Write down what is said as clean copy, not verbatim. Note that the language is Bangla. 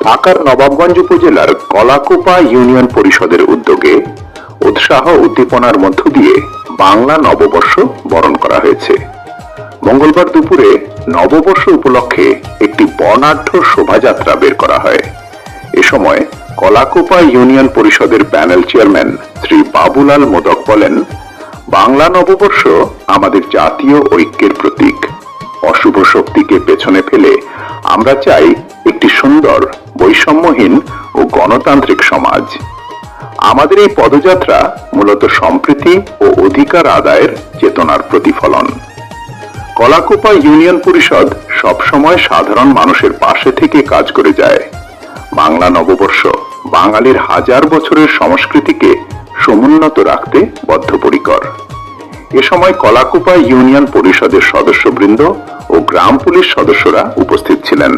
ঢাকার নবাবগঞ্জ উপজেলার কলাকুপা ইউনিয়ন পরিষদের উদ্যোগে উৎসাহ উদ্দীপনার মধ্য দিয়ে বাংলা নববর্ষ বরণ করা হয়েছে। মঙ্গলবার দুপুরে নববর্ষ উপলক্ষে একটি বর্ণাঢ্য শোভাযাত্রা বের করা হয়। এ সময় কলাকুপা ইউনিয়ন পরিষদের প্যানেল চেয়ারম্যান শ্রী বাবুলাল মোদক বলেন, বাংলা নববর্ষ আমাদের জাতীয় ঐক্যের প্রতীক। অশুভ শক্তিকে পেছনে ফেলে আমরা চাই একটি সুন্দর, বৈষম্যহীন ও গণতান্ত্রিক সমাজ। আমাদের এই পদযাত্রা মূলত সম্প্রীতি ও অধিকার আদায়ের চেতনার প্রতিফলন। কলাকুপা ইউনিয়ন পরিষদ সবসময় সাধারণ মানুষের পাশে থেকে কাজ করে যায়। বাংলা নববর্ষ বাঙালির হাজার বছরের সংস্কৃতিকে সমুন্নত রাখতে বদ্ধপরিকর। এ সময় কলাকুপা ইউনিয়ন পরিষদের সদস্যবৃন্দ ও গ্রাম পুলিশ সদস্যরা উপস্থিত ছিলেন।